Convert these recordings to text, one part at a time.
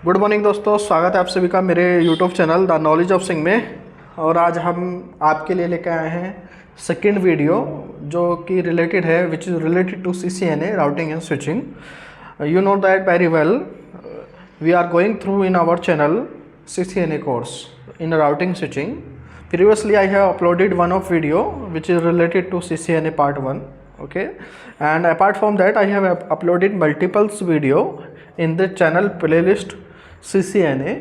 Good morning दोस्तों, स्वागत है आप सभी का मेरे YouTube channel the knowledge of Singh में। और आज हम आपके लिए लेकर आए हैं सेकंड वीडियो जो कि रिलेटेड है, which is related to CCNA routing and switching. You know that very well, we are going through in our channel CCNA course in routing switching. Previously I have uploaded one of video which is related to CCNA part 1. Okay, and apart from that I have uploaded multiple video in the channel playlist CCNA.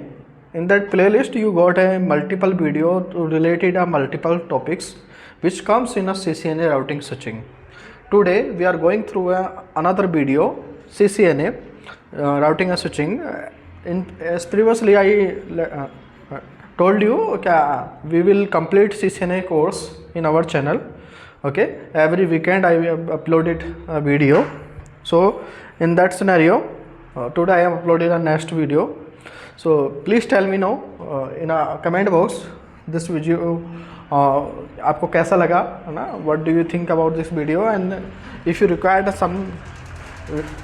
In that playlist you got a multiple video related to multiple topics which comes in a CCNA routing switching. Today we are going through another video CCNA routing and switching. As previously I told you, we will complete CCNA course in our channel. Okay, every weekend I have uploaded a video. So in that scenario, today I have uploaded a next video. So please tell me now in a comment box this video आपको कैसा लगा ना, what do you think about this video, and if you required some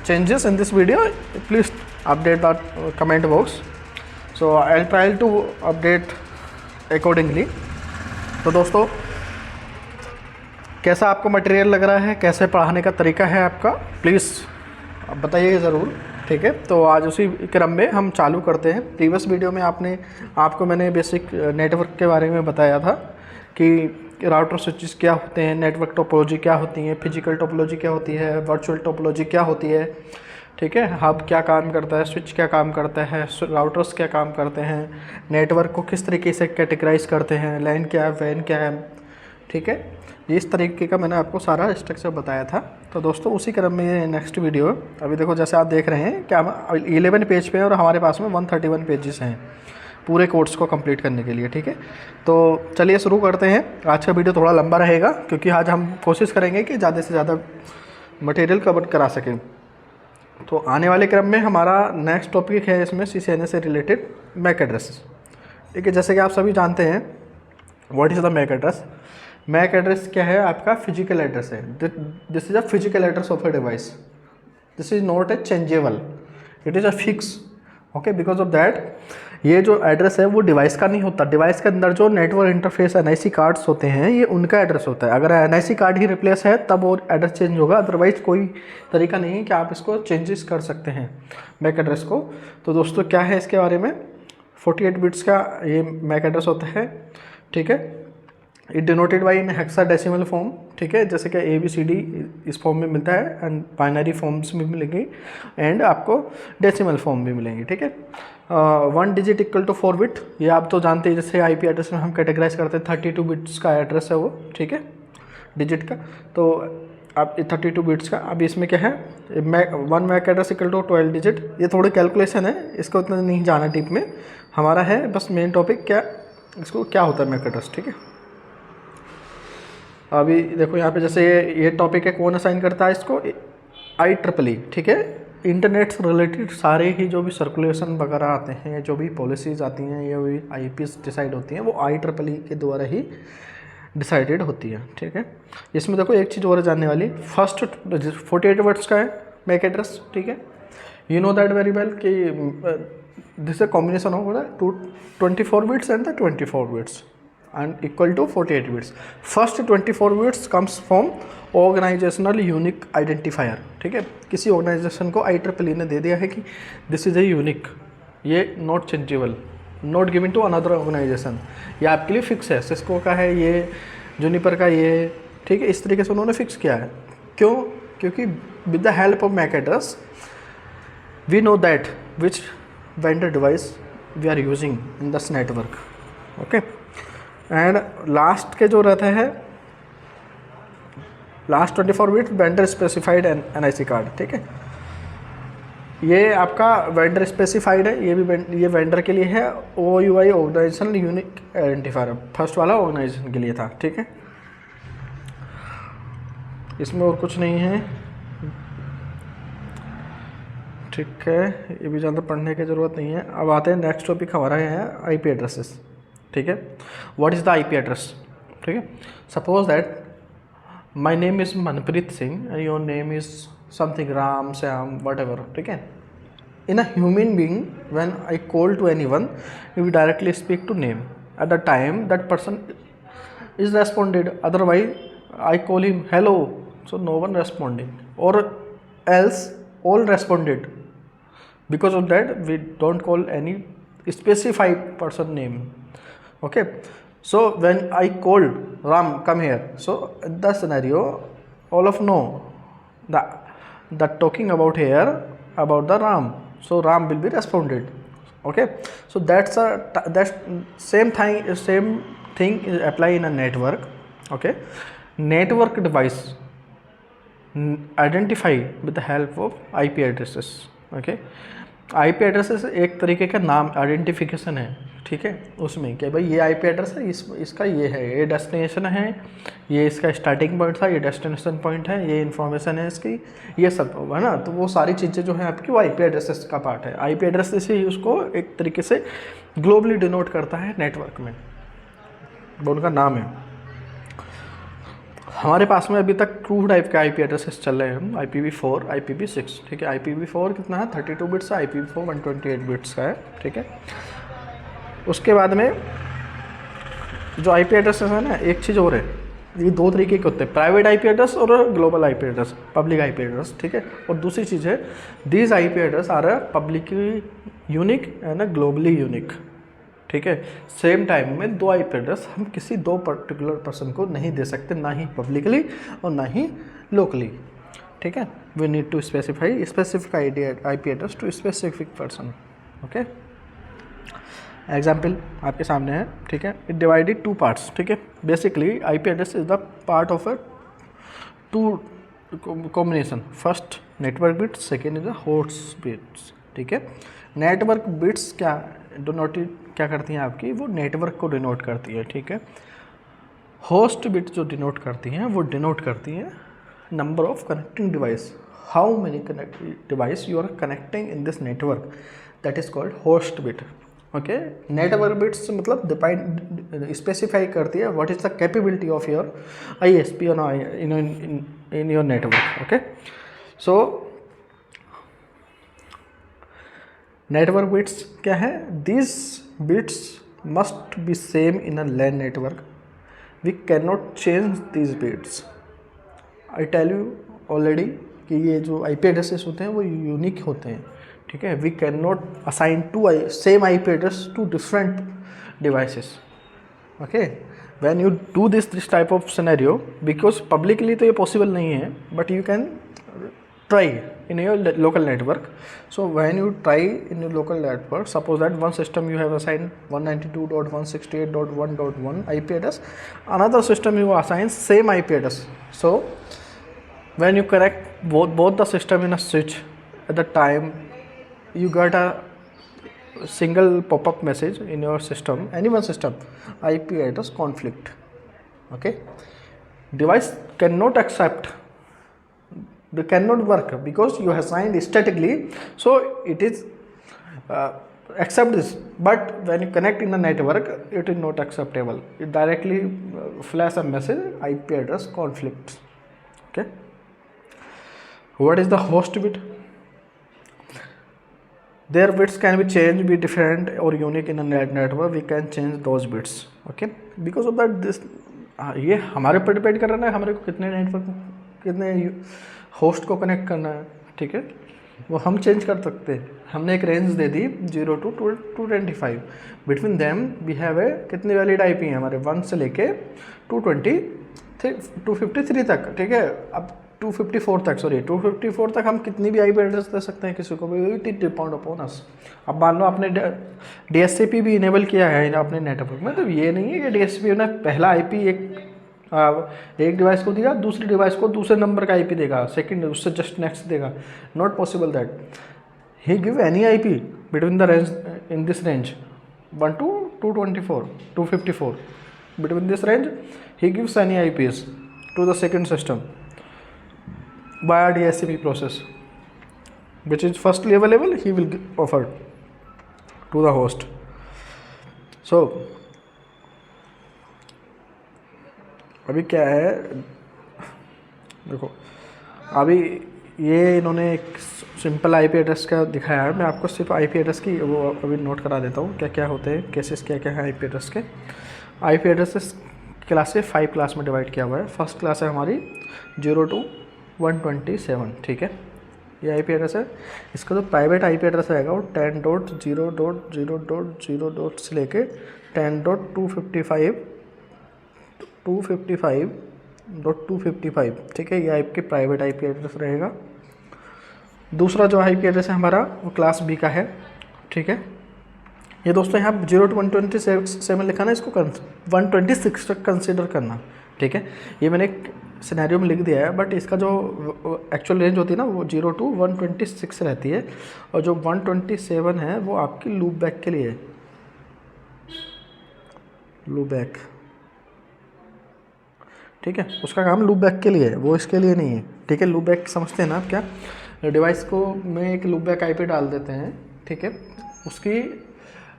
changes in this video, please update that comment box. So I'll try to update accordingly. तो दोस्तों, कैसा आपको material लग रहा है, कैसे पढ़ाने का तरीका है आपका, प्लीज़ बताइएगा ज़रूर। ठीक है, तो आज उसी क्रम में हम चालू करते हैं। प्रीवियस वीडियो में आपको मैंने बेसिक नेटवर्क के बारे में बताया था कि राउटर स्विचेस क्या होते हैं, नेटवर्क टोपोलॉजी क्या होती है, फिजिकल टोपोलॉजी क्या होती है, वर्चुअल टोपोलॉजी क्या होती है। ठीक है, हब क्या काम करता है, स्विच क्या काम करता है, राउटर्स क्या काम करते हैं, नेटवर्क को किस तरीके से कैटेगराइज करते हैं, लैन क्या है, वैन क्या है। ठीक है, इस तरीके का मैंने आपको सारा स्ट्रक्चर बताया था। तो दोस्तों, उसी क्रम में ये नेक्स्ट वीडियो है। अभी देखो, जैसे आप देख रहे हैं कि हम 11 पेज पे हैं और हमारे पास में 131 पेजेस हैं पूरे कोर्स को कंप्लीट करने के लिए। ठीक है, तो चलिए शुरू करते हैं। आज का वीडियो थोड़ा लंबा रहेगा क्योंकि आज हम कोशिश करेंगे कि ज़्यादा से ज़्यादा मटेरियल कवर करा सकें। तो आने वाले क्रम में हमारा नेक्स्ट टॉपिक है इसमें CCNA से रिलेटेड मैक एड्रेस। ठीक है, जैसे कि आप सभी जानते हैं what is the MAC address. MAC address क्या है? आपका फिजिकल एड्रेस है। This is a physical address of a device. This is not a changeable, it is a fix. Okay, because of that ये जो एड्रेस है वो device का नहीं होता। डिवाइस के अंदर जो नेटवर्क इंटरफेस NIC कार्ड्स होते हैं ये उनका एड्रेस होता है। अगर NIC कार्ड ही रिप्लेस है तब वो एड्रेस चेंज होगा, अदरवाइज कोई तरीका नहीं है कि आप इसको चेंजेस कर सकते हैं मैक एड्रेस को। तो दोस्तों, क्या है इसके बारे में, 48 बिट्स का ये मैक एड्रेस होता है। ठीक है, it denoted by in hexadecimal form. ठीक है, जैसे कि ABCD इस फॉर्म में मिलता है, एंड बाइनरी फॉर्म्स में मिलेंगी, एंड आपको डेसिमल फॉर्म भी मिलेंगी। ठीक है, 1 डिजिट इक्वल टू 4 बिट, ये आप तो जानते हैं। जैसे IP एड्रेस में हम कैटेगराइज करते हैं, 32 बिट्स का एड्रेस है वो। ठीक है, डिजिट का, तो अब 32 बिट्स का। अब इसमें क्या है, 1 MAC address equal to 12 digit. ये थोड़ी कैलकुलेशन है, इसको उतना नहीं जाना डीप में। हमारा है बस मेन टॉपिक क्या, इसको क्या होता है मैक एड्रेस। ठीक है, अभी देखो यहाँ पे जैसे ये टॉपिक है, कौन असाइन करता है इसको, IEEE। ठीक है, इंटरनेट से रिलेटेड सारे ही जो भी सर्कुलेशन वगैरह आते हैं, जो भी पॉलिसीज़ आती हैं, ये भी IPs डिसाइड होती हैं, वो IEEE के द्वारा ही डिसाइडेड होती है। ठीक है, इसमें देखो एक चीज़ और जानने वाली, फर्स्ट 48 वर्ड्स का है मैक एड्रेस। ठीक है, you know that very well कि this a combination of 24 bits and the 24 bits and equal to 48 bits. First 24 bits comes from organizational unique identifier. ठीक है, किसी ऑर्गेनाइजेशन को IEEE ने दे दिया है कि दिस इज़ ए यूनिक, ये not changeable, not given to another organisation, ये आपके लिए फिक्स है। सिस्को का है ये, जूनिपर का ये। ठीक है, इस तरीके से उन्होंने फिक्स किया है। क्यों? क्योंकि with the help of MAC address we know that which vendor device we are using in this network. Okay, and last के जो रहता है, last 24 bit vendor specified NIC card. ठीक है, ये आपका वेंडर स्पेसिफाइड है, ये भी ये वेंडर के लिए है। OUI organisational unique identifier first वाला ऑर्गेनाइजेशन के लिए था। ठीक है, इसमें और कुछ नहीं है। ठीक है, ये भी ज़्यादा पढ़ने की ज़रूरत नहीं है। अब आते हैं नेक्स्ट टॉपिक हमारा है IP एड्रेसेस। ठीक है, what is the IP address. ठीक है, suppose that my name is Manpreet Singh and your name is something Ram, Shyam, what ever. ठीक है, in a human being, when I call to anyone, we directly speak to name. At the time that person is responded, otherwise I call him hello, so no one responding, or else all responded. Because of that we don't call any specified person name. Okay, so when I called Ram, come here, so in the scenario all of know the talking about here about the Ram, so Ram will be responded. Okay, so that's same thing is apply in a network. Okay, network device identify with the help of IP addresses. Okay, IP addresses एक तरीके का नाम identification है, ठीक है, उसमें कि भाई ये IP एड्रेस है, इसका ये है, ये डेस्टिनेशन है, ये इसका स्टार्टिंग पॉइंट था, ये डेस्टिनेशन पॉइंट है, ये इन्फॉर्मेशन है इसकी, ये सब है ना। तो वो सारी चीज़ें जो है आपकी वो IP एड्रेसेस का पार्ट है। IP एड्रेस से ही उसको एक तरीके से ग्लोबली डिनोट करता है नेटवर्क में, वो उनका नाम है। हमारे पास में अभी तक 2 टाइप के IP एड्रेसेस चल रहे हैं, IPv4, IPv6, ठीक है। IPv4 कितना है, 32 बिट्स है, IPv4 128 बिट्स का है, ठीक है। उसके बाद में जो IP एड्रेसेस है ना, एक चीज़ और है, ये 2 तरीके के होते हैं, प्राइवेट IP एड्रेस और global IP address, public IP address, ठीक है। और दूसरी चीज़ है, these IP address are publicly unique and globally unique, ठीक है। सेम टाइम में 2 IP एड्रेस हम किसी 2 पर्टिकुलर पर्सन को नहीं दे सकते, ना ही पब्लिकली और ना ही लोकली, ठीक है। We need to specify specific IP address to specific person. Okay, example आपके सामने है, ठीक है। इट डिवाइडेड 2 पार्ट्स, ठीक है। Basically IP address is the part of a 2 combination, first network bits, second is the host bits, ठीक है। Network bits क्या करती हैं आपकी, वो नेटवर्क को डिनोट करती है, ठीक है। होस्ट बिट जो डिनोट करती हैं वो डिनोट करती हैं number of connecting device, how many device you are connecting in this network, that is called host bit. Okay, network bits मतलब डिफाइन स्पेसिफाई करती है what is the capability of your ISP in your network. Okay, so network bits क्या है, this bits must be same in a LAN network, we can not change this bits. I tell you already कि ये जो IP addresses होते हैं वो unique होते हैं, ठीक है। We can not assign two same IP address to different devices. Okay, when you do this type of scenario, because publicly तो ये पॉसिबल नहीं है, but you can try in your local network. So when you try in your local network, suppose that one system you have assigned 192.168.1.1 IP address, another system you assign same IP address. So when you connect both the system in a switch, at the time you got a single pop-up message in your system, any one system, IP address conflict. Okay, device cannot accept, they cannot work because you have assigned statically, so it is accept this, but when you connect in the network it is not acceptable, it directly flash a message IP address conflict. Okay, what is the host bit? Their bits can be changed, be different or unique in a network, we can change those bits. Okay, because of that this ये हमारे पर depend कर रहा है, हमारे को कितने network कितने होस्ट को कनेक्ट करना है, ठीक है, वो हम चेंज कर सकते हैं। हमने एक रेंज दे दी 0 to 225, between them we have a कितनी वैलिड IP है हमारे 1 से लेके 253 तक, ठीक है। अब 254 तक हम कितनी भी IP एड्रेस दे सकते हैं किसी को भी, इट डिपेंड अपॉन अस। अब मान लो आपने DSCP भी इनेबल किया है अपने नेटवर्क में, तो ये नहीं है कि DSCP ने पहला IP एक डिवाइस को दिया, दूसरी डिवाइस को दूसरे नंबर का IP देगा, सेकंड उससे जस्ट नेक्स्ट देगा, not possible that. He give any IP between the range, in this range 1 to 254, between this range he gives any IPs to the second system via DSCP process, which is firstly available, he will offer to the host. So अभी क्या है, देखो अभी ये इन्होंने एक simple IP address का दिखाया है। मैं आपको सिर्फ आईपी एड्रेस की वो अभी नोट करा देता हूँ क्या क्या होते हैं, केसेस क्या क्या है आईपी एड्रेस के। आईपी एड्रेस क्लास से 5 क्लास में डिवाइड किया हुआ है। फर्स्ट क्लास है हमारी 0 to 127, ठीक है, ये आईपी एड्रेस है। इसका जो प्राइवेट आईपी एड्रेस रहेगा वो 10.0.0.0 से लेके 10.255.255, ठीक है, ये आपके प्राइवेट आईपी एड्रेस रहेगा। दूसरा जो आईपी एड्रेस है हमारा वो क्लास बी का है, ठीक है। ये दोस्तों यहाँ 0 to 127 लिखा ना, इसको 126 तक कंसिडर करना, ठीक है। ये मैंने एक सिनेरियो में लिख दिया है, बट इसका जो एक्चुअल रेंज होती है ना वो 0 to 126 रहती है, और जो 127 है वो आपकी लूप बैक के लिए है, लूप बैक, ठीक है, उसका काम लूप बैक के लिए है, वो इसके लिए नहीं है, ठीक है। लूप बैक समझते हैं ना आप क्या, डिवाइस को में एक लूप बैक आईपी डाल देते हैं, ठीक है, उसकी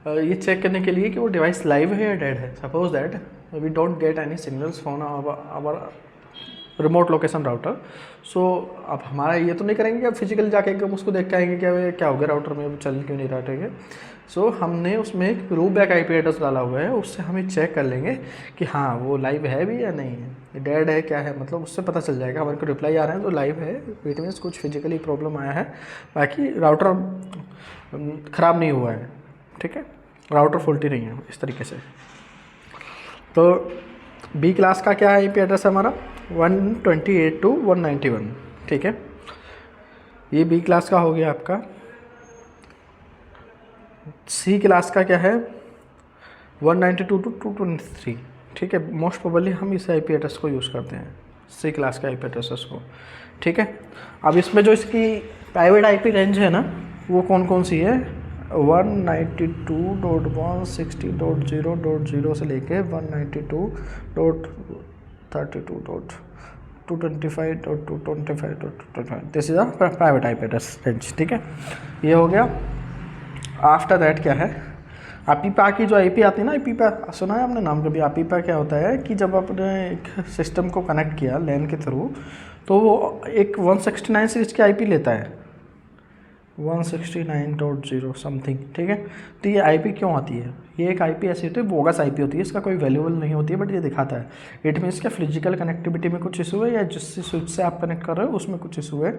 ये चेक करने के लिए कि वो डिवाइस लाइव है या डेड है। Suppose that we don't get any signals from our remote location router, so अब हमारा ये तो नहीं करेंगे कि अब फिजिकली जाके एकदम उसको देख के आएंगे क्या हो गया राउटर में, चल क्यों नहीं रहा, ठीक है। सो हमने उसमें एक लूप बैक आईपी एड्रेस डाला हुआ है, उससे हम चेक कर लेंगे कि हाँ वो लाइव है भी या नहीं है, डेड है क्या है, मतलब उससे पता चल जाएगा। हमारे को रिप्लाई आ रहा है तो लाइव है, इट मीन्स कुछ फिजिकली प्रॉब्लम आया है, बाकी राउटर ख़राब नहीं हुआ है, ठीक है, राउटर फॉल्टी नहीं है, इस तरीके से। तो बी क्लास का क्या आईपी एड्रेस है हमारा 128 to 191, ठीक है, ये बी क्लास का हो गया आपका। सी क्लास का क्या है 192 to 223, ठीक है, मोस्ट प्रोबेबली हम इस आईपी एड्रेस को यूज़ करते हैं, सी क्लास का आईपी एड्रेस को, ठीक है। अब इसमें जो इसकी प्राइवेट आईपी रेंज है ना वो कौन कौन सी है, 192.160.0.0 से लेके 192.32.225.225. This is a private IP address range, ठीक है, ये हो गया। आफ्टर दैट क्या है, अपीपा की जो आईपी आती है ना, अपीपा सुना है आपने नाम कभी। अपीपा क्या होता है कि जब आपने एक सिस्टम को कनेक्ट किया लैन के थ्रू, तो वो एक 169 सीरीज की आईपी लेता है, 169.0 समथिंग, ठीक है। तो ये आईपी क्यों आती है, ये एक आईपी ऐसी होती है, बोगस आईपी होती है, इसका कोई वैल्यूबल नहीं होती है, बट ये दिखाता है। इट मीन्स क्या फिजिकल कनेक्टिविटी में कुछ इशू है, या जिस स्विच से आप कनेक्ट कर रहे हो उसमें कुछ इशू है।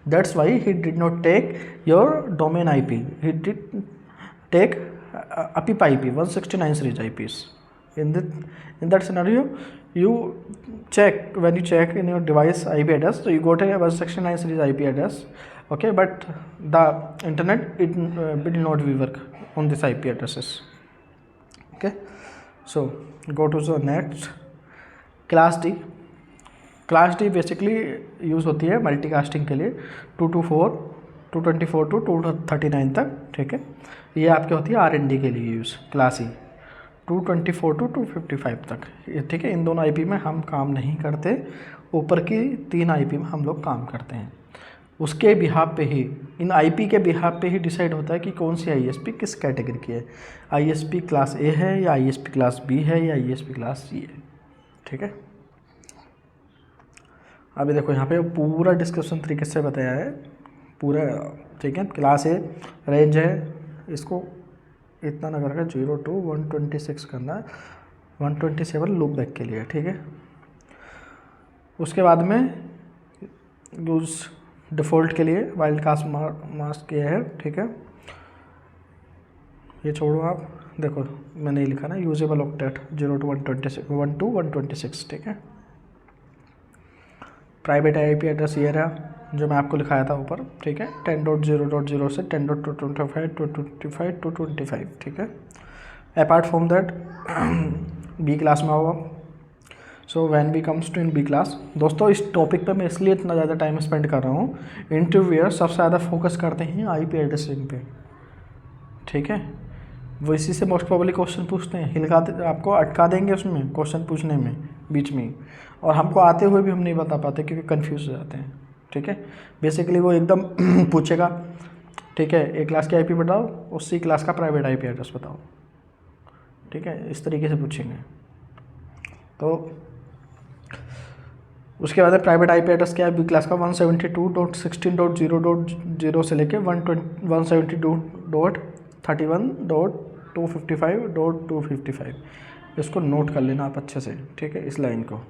That's why he did not take your domain IP, he did take APIPA IP 169 series IPs. In that scenario, you check when you check in your device IP address, so you got a 169 series IP address, okay, but the internet will not be work on this IP addresses, okay. So go to the next class D. Class D basically use होती है multicasting के लिए 224 224 to 239 तक, ठीक है। ये आपके होती है R&D के लिए यूज़ क्लास ई 224 to 255 तक, ठीक है। इन दोनों आईपी में हम काम नहीं करते, ऊपर की 3 आईपी में हम लोग काम करते हैं। उसके बिहाफ पे ही, इन आईपी के बिहाफ पे ही डिसाइड होता है कि कौन सी आईएसपी किस कैटेगरी की है, आईएसपी क्लास ए है या आईएसपी क्लास बी है या आईएसपी क्लास सी है, ठीक है। अभी देखो यहाँ पे पूरा डिस्क्रिप्शन तरीके से बताया है पूरा, ठीक है। क्लास ए रेंज है, इसको इतना ना करके 0 to 126 करना है, 127 लूप बैक के लिए, ठीक है। उसके बाद में यूज़ डिफ़ॉल्ट के लिए वाइल्ड कास्ट मास्क ये है, ठीक है। ये छोड़ो आप, देखो मैंने लिखा ना यूजेबल ऑक्टेट 0 to 126, ठीक है। प्राइवेट आईपी एड्रेस ये रहा जो मैं आपको लिखाया था ऊपर, ठीक है, 10.0.0 से 10.225 ठीक है। Apart from that B class में होगा। So when B comes to in B class, दोस्तों इस टॉपिक पे मैं इसलिए इतना ज़्यादा टाइम स्पेंड कर रहा हूँ, इंटरव्यूअर सबसे ज़्यादा फोकस करते हैं आईपी एड्रेसिंग पे, ठीक है। वो इसी से मोस्ट प्रोबेबली क्वेश्चन पूछते हैं, हिलकाते आपको अटका देंगे उसमें क्वेश्चन पूछने में बीच में, और हमको आते हुए भी हम नहीं बता पाते क्योंकि कंफ्यूज हो जाते हैं, ठीक है। बेसिकली वो एकदम पूछेगा, ठीक है, ए क्लास की आईपी बताओ और सी क्लास का प्राइवेट आईपी एड्रेस बताओ, ठीक है, इस तरीके से पूछेंगे। तो उसके बाद प्राइवेट आईपी एड्रेस क्या है बी क्लास का 172.16.0.0 से लेके 172.31.255.255। इसको नोट कर लेना आप अच्छे से, ठीक है, इस लाइन को।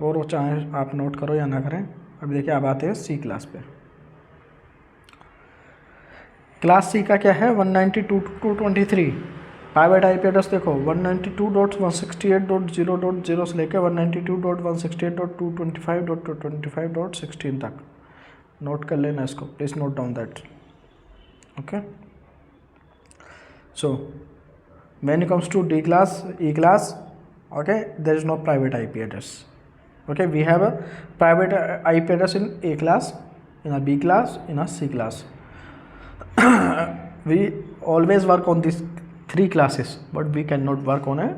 और वो चाहे आप नोट करो या ना करें। अभी देखिए आप आते हैं सी क्लास पे। क्लास सी का क्या है 192.223। प्राइवेट आईपी एड्रेस देखो 192.168.0.0 से लेकर 192.168.225.225.16 तक। नोट कर लेना इसको, please note down that. Okay, so when it comes to D class, E class, okay, there is no private IP address. Okay, we have a private IP address in A class, in a B class, in a C class. We always work on these three classes, but we cannot work on a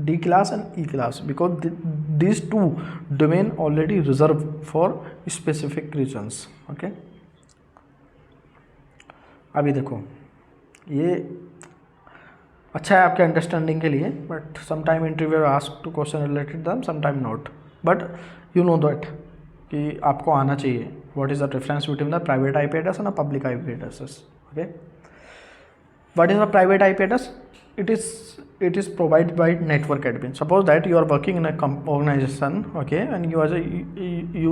D class and E class because these two domain already reserved for specific regions. Okay, अभी देखो ये अच्छा है आपके understanding के लिए, but sometime interview ask to question related them, sometime not, but you know that कि आपको आना चाहिए what is the difference between the private IP address and public IP addresses. Okay, what is the private IP address? it is provided by network admin. Suppose that you are working in a organization, okay, and you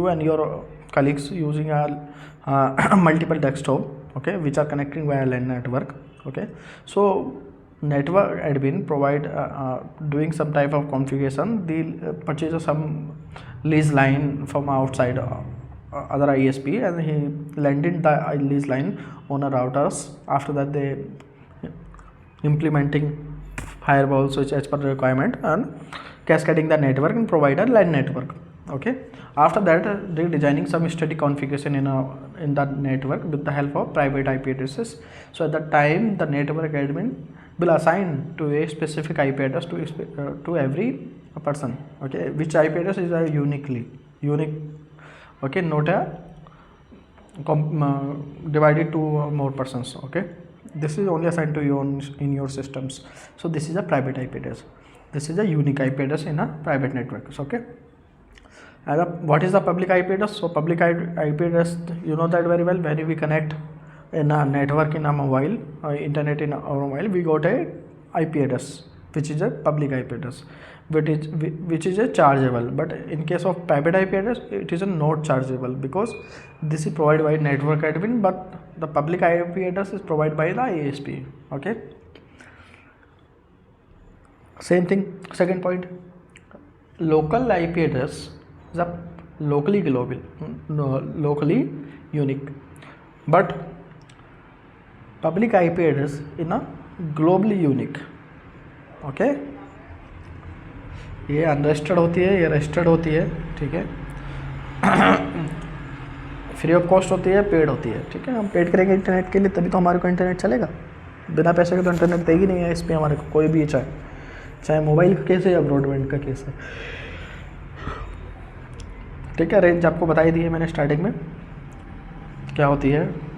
and your colleagues using a multiple desktop, okay, which are connecting via LAN network. Okay, so network admin provide doing some type of configuration. They purchase some lease line from outside other ISP, and he landed the lease line on a routers. After that they implementing firewall switch as per requirement and cascading the network and provide a LAN network. Okay, after that they designing some static configuration in the network with the help of private IP addresses. So at that time the network admin will assign to a specific IP address to every person. Okay, which IP address is a unique. Okay, not a divided to more persons. Okay, this is only assigned to you in your systems. So this is a private IP address. This is a unique IP address in a private network. Okay, and what is the public IP address? So public IP address, you know that very well. When we connect in a network in a mobile internet in our mobile, we got a IP address which is a public IP address, which is a chargeable. But in case of private IP address, it is a not chargeable because this is provided by network admin, but the public IP address is provided by the ISP. Okay, same thing. Second point, local IP address is a locally global, locally unique, but public IP address in a globally unique. Okay, ये unregistered होती है, ये registered होती है, ठीक है, free of cost होती है, पेड होती है, ठीक है। हम पेड करेंगे इंटरनेट के लिए तभी तो हमारे को इंटरनेट चलेगा, बिना पैसे के तो इंटरनेट देगी नहीं है इस पर हमारे को कोई भी, चाहे मोबाइल का केस है या ब्रॉडबैंड का केस है, ठीक है। रेंज आपको बताई दी है मैंने स्टार्टिंग में क्या होती है।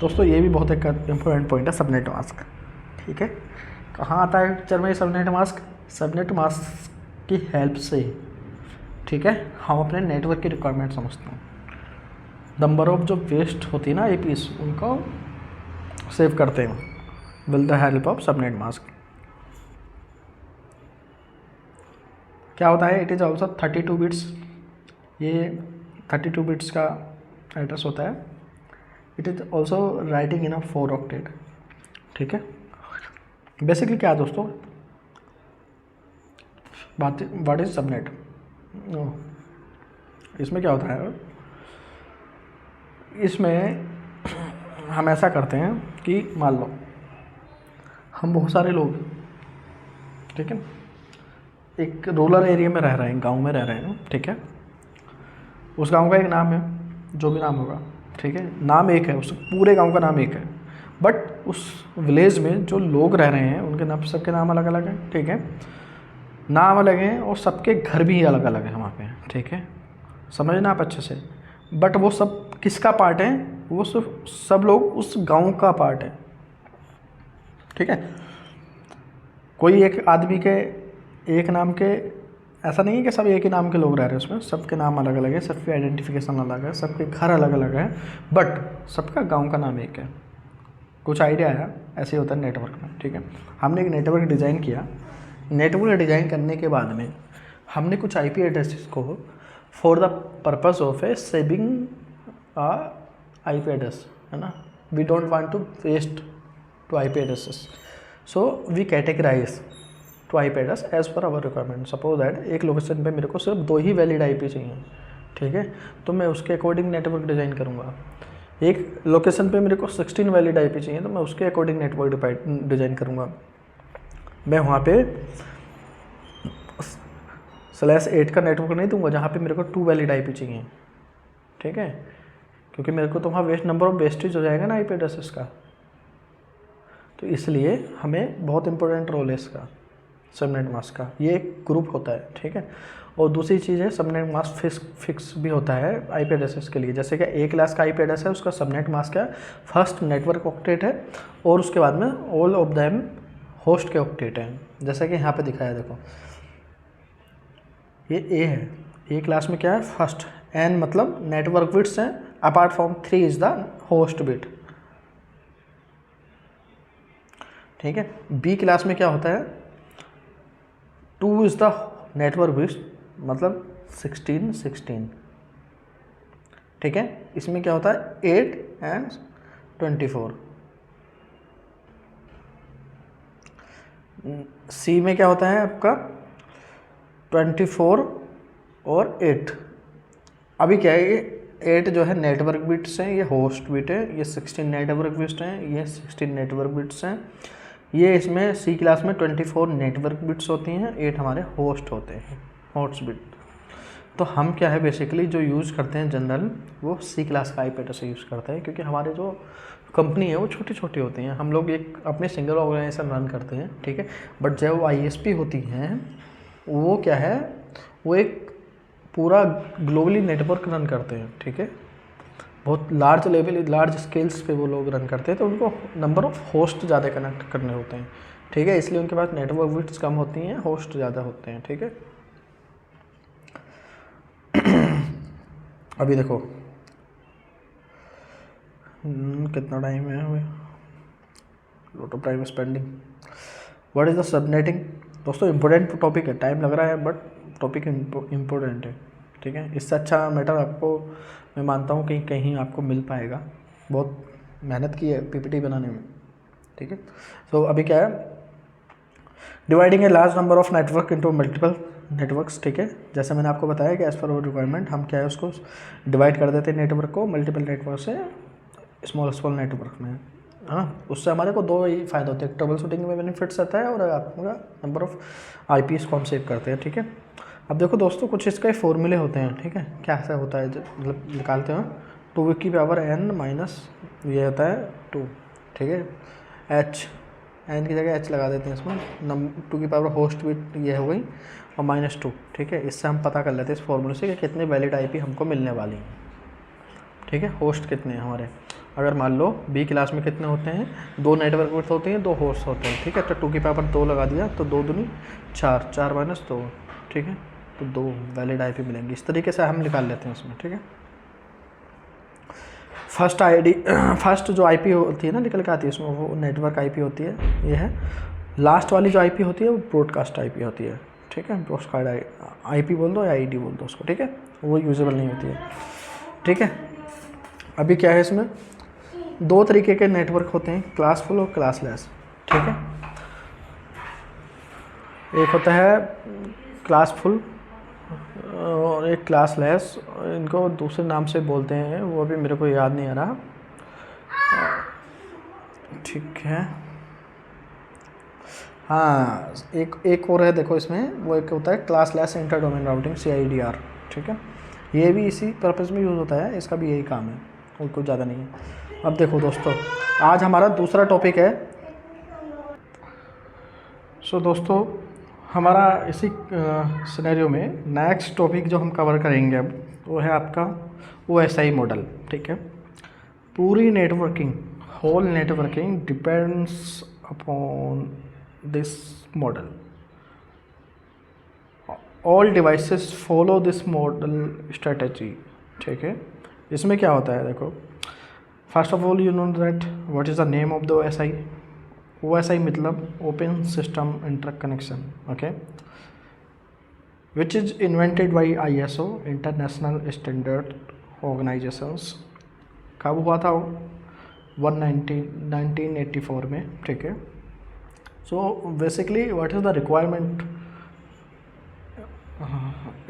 दोस्तों ये भी बहुत एक इम्पोर्टेंट पॉइंट है, सबनेट मास्क, ठीक है। कहाँ आता है पिक्चर में सबनेट मास्क? सबनेट मास्क की हेल्प से, ठीक है, हम अपने नेटवर्क की रिक्वायरमेंट समझते हैं। नंबर ऑफ जो वेस्ट होती है ना APs, उनको सेव करते हैं with the help of subnet mask. क्या होता है? इट इज़ ऑल्सो 32 बिट्स, ये 32 बिट्स का एड्रेस होता है। It is also writing in a 4 octet, ठीक है। बेसिकली क्या है दोस्तों, व्हाट इज सबनेट? इसमें क्या होता है, इसमें हम ऐसा करते हैं कि मान लो हम बहुत सारे लोग, ठीक है, एक रूरल एरिया में रह रहे हैं, गांव में रह रहे हैं, ठीक है। उस गांव का एक नाम है, जो भी नाम होगा, ठीक है, नाम एक है, उस पूरे गांव का नाम एक है, बट उस विलेज में जो लोग रह रहे हैं उनके नाम, सबके नाम अलग अलग हैं, ठीक है, नाम अलग हैं और सबके घर भी अलग अलग हैं वहाँ पे, ठीक है, समझना आप अच्छे से। बट वो सब किसका पार्ट है? वो सब लोग उस गांव का पार्ट है, ठीक है। कोई एक आदमी के एक नाम के, ऐसा नहीं है कि सब एक ही नाम के लोग रह रहे हैं उसमें, सबके नाम अलग अलग है, सबकी आइडेंटिफिकेशन अलग है, सबके घर अलग अलग है, बट सबका गांव का नाम एक है। कुछ आइडिया आया, ऐसे होता है नेटवर्क में। ठीक है, हमने एक नेटवर्क डिज़ाइन किया। नेटवर्क डिज़ाइन करने के बाद में हमने कुछ आईपी एड्रेसेस को for the purpose of a saving IP address, है ना, we don't want to waste two IP addresses, so we categorize to IP address as per our requirement. Suppose that एक लोकेशन पे मेरे को सिर्फ 2 ही valid IP चाहिए, ठीक है, तो मैं उसके अकॉर्डिंग नेटवर्क डिज़ाइन करूँगा। एक लोकेशन पे मेरे को 16 वैलिड आईपी चाहिए, तो मैं उसके अकॉर्डिंग नेटवर्क डिज़ाइन करूँगा। मैं वहाँ पे /8 का नेटवर्क नहीं दूंगा जहाँ पे मेरे को 2 वैलिड आईपी चाहिए, ठीक है, क्योंकि मेरे को तो वहाँ नंबर ऑफ वेस्टेज हो जाएगा ना आईपी एड्रेसेस का। तो इसलिए हमें बहुत इंपॉर्टेंट रोल है इसका सबनेट मास्क का। ये एक ग्रुप होता है, ठीक है। और दूसरी चीज़ है सबनेट मास्क फिक्स भी होता है आईपी एड्रेसेस के लिए। जैसे कि एक क्लास का आईपी एड्रेस है, उसका सबनेट मास्क है फर्स्ट नेटवर्क ऑक्टेट है, और उसके बाद में ऑल ऑफ देम होस्ट के ऑक्टेट हैं। जैसे कि यहाँ पे दिखाया, देखो ये ए है, ए क्लास में क्या है, फर्स्ट, एन मतलब नेटवर्क बिट्स हैं, apart from 3 is the host bit, ठीक है। बी क्लास में क्या होता है, 2 इज द नेटवर्क बिट्स मतलब 16, ठीक है। इसमें क्या होता है 8 एंड 24। सी में क्या होता है आपका 24 और 8। अभी क्या है, ये 8 जो है नेटवर्क बिट्स हैं, ये होस्ट बिट है, ये 16 नेटवर्क बिट्स हैं, ये 16 नेटवर्क बिट्स हैं। ये इसमें सी क्लास में 24 नेटवर्क बिट्स होती हैं, 8 हमारे होस्ट होते हैं, होस्ट बिट। तो हम क्या है बेसिकली जो यूज़ करते हैं जनरल, वो सी क्लास का आईपी एड्रेस यूज़ करते हैं, क्योंकि हमारे जो कंपनी है वो छोटी छोटी होती हैं। हम लोग एक अपने सिंगल ऑर्गेनाइजेशन रन करते हैं, ठीक है। बट जब आईएसपी होती हैं वो क्या है, वो एक पूरा ग्लोबली नेटवर्क रन करते हैं, ठीक है। बहुत लार्ज लेवल, लार्ज स्केल्स पे वो लोग रन करते हैं, तो उनको नंबर ऑफ होस्ट ज़्यादा कनेक्ट करने होते हैं, ठीक है। इसलिए उनके पास नेटवर्क बिट्स कम होती हैं, होस्ट ज़्यादा होते हैं, ठीक है। अभी देखो कितना टाइम है हमें, lot of time spending. What is the subnetting? दोस्तों इम्पोर्टेंट टॉपिक है, टाइम लग रहा है बट टॉपिक इम्पोर्टेंट है, ठीक है। इससे अच्छा मैटर आपको मैं मानता हूँ कि कहीं आपको मिल पाएगा। बहुत मेहनत की है पीपीटी बनाने में, ठीक है। तो अभी क्या है, dividing a large number of network into multiple networks, ठीक है। जैसे मैंने आपको बताया कि एज पर रिक्वायरमेंट हम क्या है उसको डिवाइड कर देते हैं नेटवर्क को मल्टीपल नेटवर्क से स्मॉल नेटवर्क में, है ना। उससे हमारे को 2 ही फ़ायदा होते हैं, ट्रबल शूटिंग में बेनिफिट्स आता है और आपका नंबर ऑफ आईपीएस को हम सेव करते हैं, ठीक है। अब देखो दोस्तों कुछ इसके फॉर्मूले होते हैं, ठीक है। क्या ऐसा होता है मतलब निकालते हैं 2 की पावर n माइनस ये होता है 2, ठीक है। h, n की जगह h लगा देते हैं इसमें, 2 की पावर होस्ट बिट ये हो गई और -2, ठीक है। इससे हम पता कर लेते हैं इस फॉर्मूले से कि कितने वैलिड आईपी हमको मिलने वाली हैं, ठीक है। होस्ट कितने हैं हमारे, अगर मान लो बी क्लास में कितने होते हैं, 2 नेटवर्क बिट्स होते हैं, 2 होस्ट होते हैं, ठीक है। तो 2 की पावर 2 लगा दिया तो 2 दूनी 4, 4 माइनस 2, ठीक है। तो 2 वैलिड आईपी मिलेंगी। इस तरीके से हम निकाल लेते हैं इसमें, ठीक है। फर्स्ट जो आईपी होती है ना निकल के आती है उसमें, वो नेटवर्क आईपी होती है, ये है। लास्ट वाली जो आईपी होती है वो ब्रॉडकास्ट आईपी होती है, ठीक है। ब्रॉडकास्ट आईपी बोल दो या आईडी बोल दो उसको, ठीक है। वो यूजेबल नहीं होती है, ठीक है। अभी क्या है इसमें 2 तरीके के नेटवर्क होते हैं, क्लासफुल और क्लासलेस, ठीक है। एक होता है क्लासफुल और एक क्लासलेस, इनको दूसरे नाम से बोलते हैं, वो अभी मेरे को याद नहीं आ रहा, ठीक है। हाँ एक और है, देखो इसमें वो एक होता है classless inter domain routing CIDR, ठीक है। ये भी इसी पर्पज़ में यूज़ होता है, इसका भी यही काम है और कुछ ज़्यादा नहीं है। अब देखो दोस्तों आज हमारा दूसरा टॉपिक है। सो दोस्तों हमारा इसी सिनेरियो में नेक्स्ट टॉपिक जो हम कवर करेंगे अब वो है आपका OSI मॉडल, ठीक है। पूरी networking, whole networking depends upon this model. All devices follow this model strategy. ठीक है, इसमें क्या होता है देखो, first of all you know that what is the name of the OSI. OSI मतलब open system interconnection, okay, which is invented by ISO international standard organisations. कब हुआ था वो? 1984 में. ठीक है, so basically what is the requirement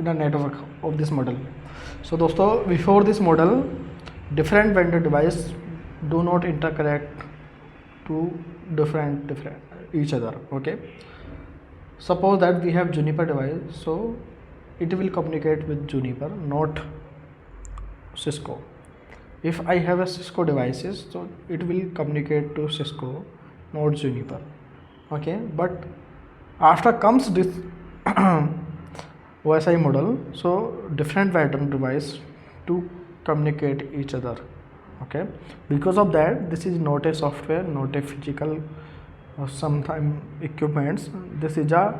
in a network of this model. So दोस्तों, before this model different vendor device do not interconnect to different each other. Okay, suppose that we have Juniper device, so it will communicate with Juniper, not Cisco. If I have a Cisco devices, so it will communicate to Cisco, not Juniper. Okay, but after comes this OSI model, so different vendor device to communicate each other. Okay, because of that, this is not a software, not a physical or sometime equipments. This is a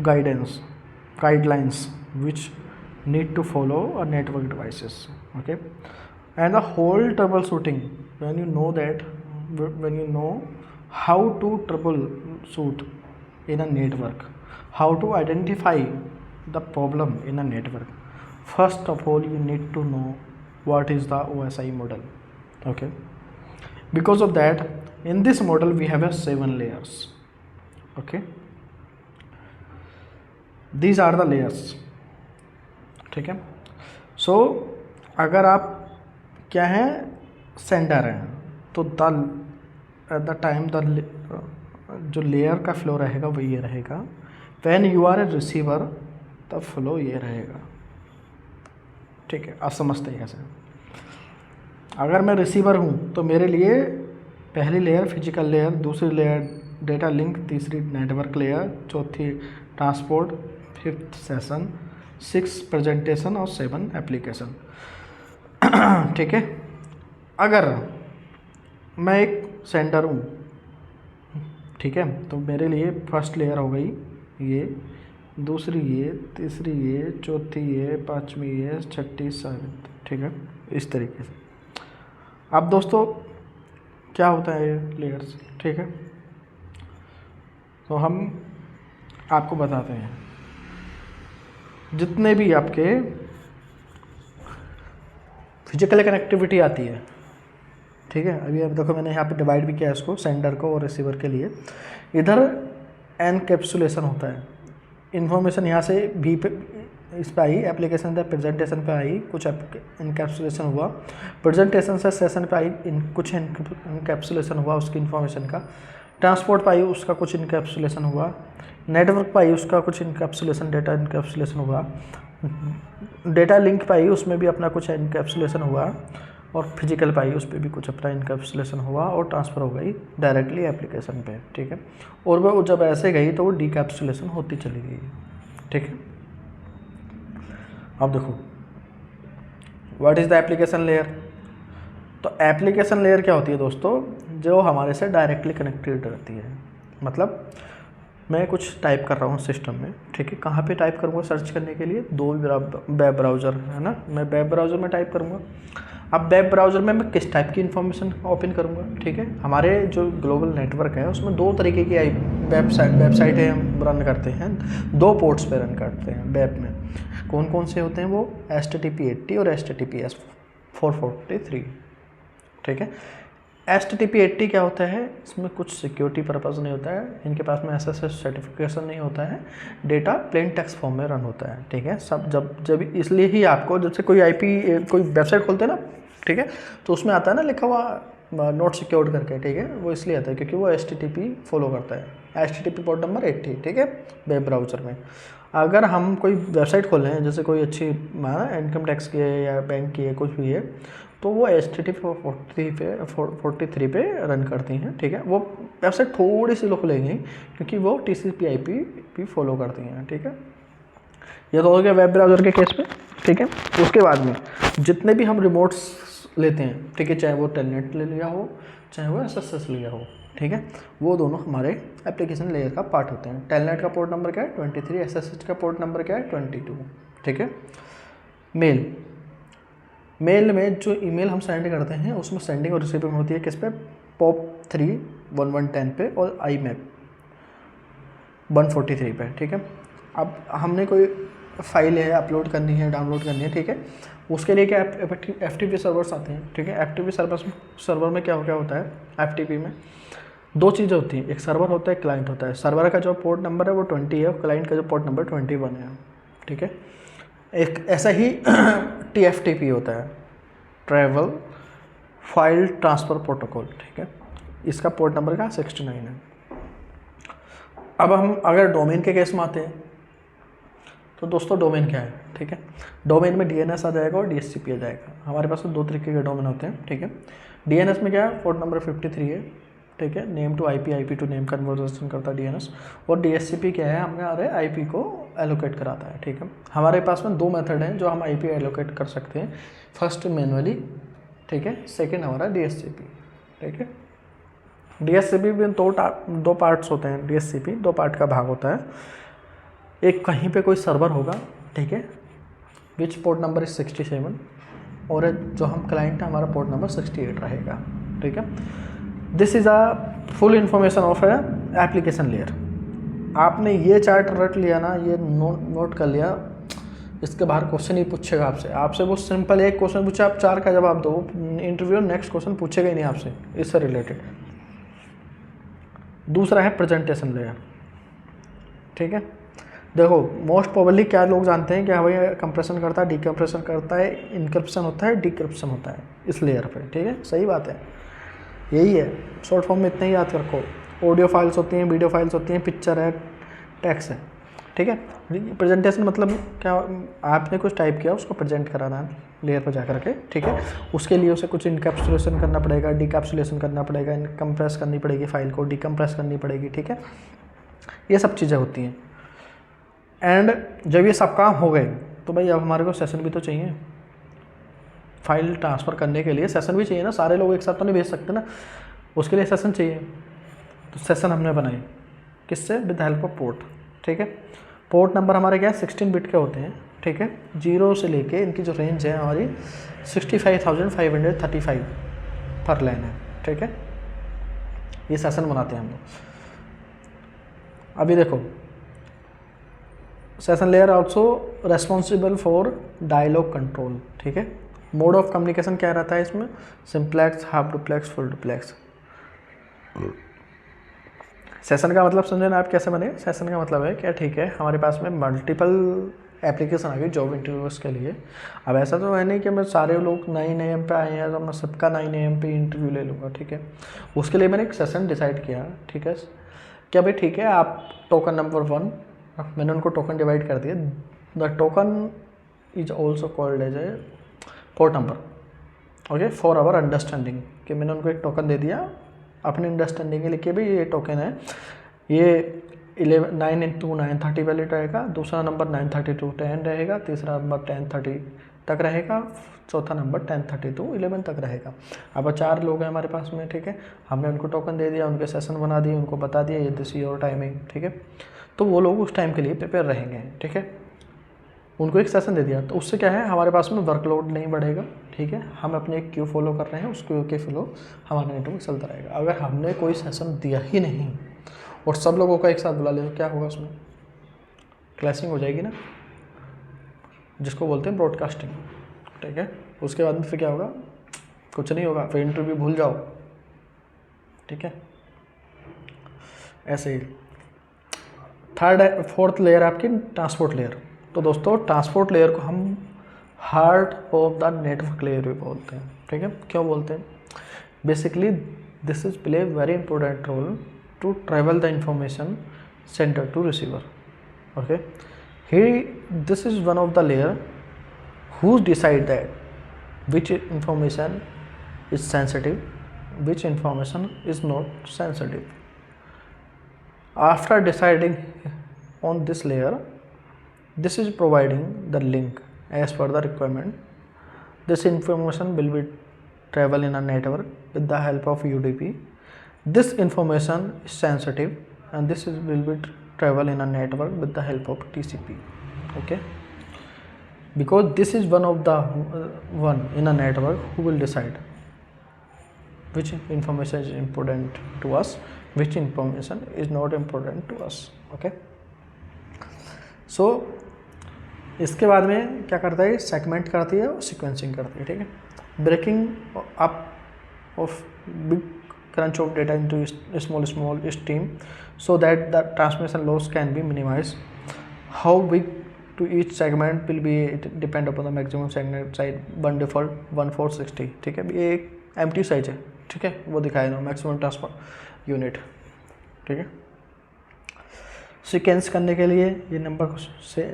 guidelines which need to follow a network devices. Okay, and the whole troubleshooting, when you know that, when you know how to troubleshoot in a network, how to identify the problem in a network, first of all you need to know what is the OSI model. Okay, because of that, in this model we have a 7 layers. Okay, these are the layers. ठीक है, सो अगर आप क्या है, sender हैं, तो at the time जो layer का फ्लो रहेगा वो ये रहेगा. When you are a receiver, तब फ्लो ये रहेगा. ठीक है, आप समझते हैं कैसे. अगर मैं रिसीवर हूँ तो मेरे लिए पहली लेयर फिजिकल लेयर, दूसरी लेयर डेटा लिंक, तीसरी नेटवर्क लेयर, चौथी ट्रांसपोर्ट, 5th सेशन, 6 प्रेजेंटेशन और 7 एप्लीकेशन. ठीक है, अगर मैं एक सेंडर हूँ, ठीक है, तो मेरे लिए फर्स्ट लेयर हो गई ये, दूसरी ये, तीसरी ये, चौथी ये, पांचवी ये, छठी, 7th. ठीक है, इस तरीके से. अब दोस्तों क्या होता है ये लेयर्स. ठीक है, तो हम आपको बताते हैं जितने भी आपके फिजिकल कनेक्टिविटी आती है. ठीक है, अभी अब देखो मैंने यहाँ पे डिवाइड भी किया है इसको, सेंडर को और रिसीवर के लिए. इधर एनकैप्सुलेशन होता है, इन्फॉर्मेशन यहाँ से भी पे इस पे आई, एप्लीकेशन से प्रेजेंटेशन पे आई, कुछ इनकैप्सुलेशन हुआ, प्रेजेंटेशन से सेशन पे आई, कुछ इनकैप्सुलेशन हुआ उसकी इन्फॉर्मेशन का, ट्रांसपोर्ट पे आई उसका कुछ इनकैप्सुलेशन हुआ, नेटवर्क पे आई उसका कुछ इनकैप्सुलेशन, डेटा इनकैप्सुलेशन हुआ, डेटा लिंक पे आई उसमें भी अपना कुछ इनकैप्सुलेशन हुआ, और फिजिकल पे आई उस पर भी कुछ अपना इनकैप्सुलेशन हुआ, और ट्रांसफ़र हो गई डायरेक्टली एप्लीकेशन पे. ठीक है, और वह जब ऐसे गई तो वो डीकैप्सुलेशन होती चली गई. ठीक है, अब देखो what is the application layer. तो एप्लीकेशन लेयर क्या होती है दोस्तों, जो हमारे से डायरेक्टली कनेक्टेड रहती है. मतलब मैं कुछ टाइप कर रहा हूँ सिस्टम में, ठीक है, कहाँ पे टाइप करूँगा सर्च करने के लिए, 2 वेब ब्राउज़र है ना, मैं वेब ब्राउज़र में टाइप करूँगा. अब वेब ब्राउज़र में मैं किस टाइप की इन्फॉर्मेशन ओपन करूँगा. ठीक है, हमारे जो ग्लोबल नेटवर्क है उसमें 2 तरीके की वेबसाइटें हम रन करते हैं, 2 पोर्ट्स पे रन करते हैं वेब में. कौन कौन से होते हैं वो, HTTP80 और HTTPS 443. ठीक है, HTTP80 क्या होता है, इसमें कुछ सिक्योरिटी पर्पज़ नहीं होता है, इनके पास में SSL सर्टिफिकेशन नहीं होता है, डेटा प्लेन टेक्स्ट फॉर्म में रन होता है. ठीक है, सब जब इसलिए ही आपको जब से कोई कोई वेबसाइट खोलते हैं ना, ठीक है, तो उसमें आता है ना लिखा हुआ नॉट सिक्योर्ड करके. ठीक है, वो इसलिए आता है क्योंकि वो HTTP फॉलो करता है, HTTP पोर्ट नंबर 80. ठीक है, वेब ब्राउज़र में अगर हम कोई वेबसाइट खोल रहे हैं, जैसे कोई अच्छी इनकम टैक्स की है या बैंक की है, कुछ भी है, तो वो HTTP 43 पे रन करती हैं. ठीक है, वो वेबसाइट थोड़ी सी लो खुलेंगी क्योंकि वो TCP/IP भी फॉलो करती हैं. ठीक है, ये तो हो गया वेब ब्राउज़र के केस में. ठीक है, उसके बाद में जितने भी हम रिमोट्स लेते हैं, ठीक है, चाहे वो टेलनेट ले लिया हो, चाहे वो SSH लिया हो, ठीक है, वो दोनों हमारे एप्लीकेशन लेयर का पार्ट होते हैं। टेलनेट का पोर्ट नंबर क्या है 23, एसएसएच का पोर्ट नंबर क्या है 22। ठीक है, मेल में जो ईमेल हम सेंड करते हैं उसमें सेंडिंग और रिसीविंग होती है किस पे, POP3 1110 पे और IMAP 143 पे। ठीक है, अब हमने कोई फाइल है अपलोड करनी है, डाउनलोड करनी है, ठीक है, उसके लिए क्या FTP सर्वर्स आते हैं। ठीक है, FTP सर्वर में क्या होता है, FTP में दो चीज़ें होती हैं, एक सर्वर होता है, क्लाइंट होता है। सर्वर का जो पोर्ट नंबर है वो 20 है और क्लाइंट का जो पोर्ट नंबर 21 है। ठीक है, एक ऐसा ही TFTP होता है, ट्रैवल फाइल ट्रांसफ़र प्रोटोकॉल। ठीक है, इसका पोर्ट नंबर का 69 है। अब हम अगर डोमेन के केस में आते हैं तो दोस्तों डोमेन क्या है, ठीक है, डोमेन में DNS आ जाएगा और DHCP आ जाएगा। हमारे पास तो दो तरीके के डोमेन होते हैं। ठीक है, DNS में क्या है, पोर्ट नंबर 53 है। ठीक है, name to IP, IP to name conversion करता है DNS। और DHCP क्या है, हमारे IP को एलोकेट कराता है। ठीक है, हमारे पास में दो मेथड हैं जो हम IP एलोकेट कर सकते हैं, फर्स्ट मैनुअली, ठीक है, सेकेंड हमारा DHCP। ठीक है, DHCP में दो पार्ट्स होते हैं। DHCP दो पार्ट का भाग होता है, एक कहीं पे कोई सर्वर होगा, ठीक है, विच पोर्ट नंबर इज 67, और जो हम क्लाइंट है हमारा पोर्ट नंबर 68 रहेगा। ठीक है, this is a full information of A application layer. आपने ये चार्ट रट लिया ना, ये नोट कर लिया, इसके बाहर क्वेश्चन ही पूछेगा आपसे वो सिंपल एक क्वेश्चन पूछे, आप 4 का जवाब दो, इंटरव्यू नेक्स्ट क्वेश्चन पूछेगा ही नहीं आपसे इससे रिलेटेड। दूसरा है प्रेजेंटेशन लेयर। ठीक है, देखो मोस्ट प्रोबेबली क्या लोग जानते हैं कि हाँ भाई कंप्रेशन करता है, डिकम्प्रेशन करता है, इनक्रिप्शन होता है, डिक्रिप्शन होता है इस लेयर पे। ठीक है, सही बात है, यही है, शॉर्ट फॉर्म में इतना ही याद रखो। ऑडियो फाइल्स होती हैं, वीडियो फाइल्स होती हैं, पिक्चर है, टेक्स्ट है। ठीक है, प्रेजेंटेशन मतलब क्या, आपने कुछ टाइप किया उसको प्रेजेंट कराना है लेयर पर जा करके। ठीक है, उसके लिए उसे कुछ इनकैप्सुलेशन करना पड़ेगा, डिकैप्सुलेशन करना पड़ेगा, इनकम्प्रेस करनी पड़ेगी फाइल को, डिकम्प्रेस करनी पड़ेगी। ठीक है, ये सब चीज़ें होती हैं। एंड जब ये सब काम हो गए तो भाई अब हमारे को सेशन भी तो चाहिए, फाइल ट्रांसफ़र करने के लिए सेशन भी चाहिए ना, सारे लोग एक साथ तो नहीं भेज सकते ना, उसके लिए सेशन चाहिए। तो सेशन हमने बनाए किससे, विद हेल्प ऑफ पोर्ट। ठीक है, पोर्ट नंबर हमारे क्या है 16 बिट के होते हैं। ठीक है, 0 से लेके इनकी जो रेंज है हमारी 65,535 पर लाइन है। ठीक है, ये सेशन बनाते हैं हम लोग। अभी देखो, session layer also responsible for dialog control. ठीक है, मोड ऑफ कम्युनिकेशन क्या रहता है इसमें, simplex, half duplex, full duplex. Session का मतलब समझे ना आप कैसे बने, सेशन का मतलब है क्या, ठीक है, हमारे पास में मल्टीपल एप्लीकेशन आ गई जॉब इंटरव्यूज़ के लिए। अब ऐसा तो है नहीं कि मैं सारे लोग 9 AM पे आए हैं तो मैं सबका 9 AM पे इंटरव्यू ले लूँगा। ठीक है, उसके लिए मैंने एक सेशन डिसाइड किया। ठीक है, क्या भाई ठीक है, आप टोकन नंबर 1, मैंने उनको टोकन डिवाइड कर दिया। The token is also called as a port number, okay, for our understanding, कि मैंने उनको एक टोकन दे दिया अपनी अंडरस्टैंडिंग के लिए कि भाई ये टोकन है, ये 9 into 930 वैलिड रहेगा, दूसरा नंबर 932 10 रहेगा, तीसरा नंबर 1030 तक रहेगा, चौथा नंबर 1032 11 तक रहेगा। अब 4 लोग हैं हमारे पास में। ठीक है, हमने उनको टोकन दे दिया, उनके सेशन बना दिए, उनको बता दिया ये दिस योर टाइमिंग। ठीक है, तो वो लोग उस टाइम के लिए प्रिपेयर रहेंगे। ठीक है, उनको एक सेशन दे दिया तो उससे क्या है, हमारे पास में वर्कलोड नहीं बढ़ेगा। ठीक है, हम अपने एक क्यू फॉलो कर रहे हैं, उस क्यू के फ्लो हमारा नेटवर्क चलता रहेगा। अगर हमने कोई सेशन दिया ही नहीं और सब लोगों का एक साथ बुला लिया तो क्या होगा, उसमें क्लैशिंग हो जाएगी ना, जिसको बोलते हैं ब्रॉडकास्टिंग। ठीक है, उसके बाद में फिर क्या होगा, कुछ नहीं होगा, फिर इंटरव्यू भूल जाओ। ठीक है, ऐसे ही। फोर्थ लेयर आपकी ट्रांसपोर्ट लेयर। तो दोस्तों ट्रांसपोर्ट लेयर को हम heart of the network layer भी बोलते हैं। ठीक है, क्यों बोलते हैं, basically this is play very important role to travel the information sender to receiver. Okay, here this is one of the layer who decide that which information is sensitive, which information is not sensitive. After deciding on this layer, this is providing the link as per the requirement. This information will be travel in a network with the help of UDP. This information is sensitive and this will be travel in a network with the help of TCP. Okay, because this is one of the one in a network who will decide which information is important to us, which information is not important to us. Okay, so इसके बाद में क्या करता है, segment करती है और sequencing करती है. ठीक है, breaking up of big crunch of data into small stream so that the transmission loss can be minimized. How big to each segment will be depend upon the maximum segment size. One default 1460. ठीक है, ये एक empty size है. ठीक है, वो दिखाया ना मैक्सिमम ट्रांसफर यूनिट. ठीक है, सीक्वेंस करने के लिए ये नंबर को से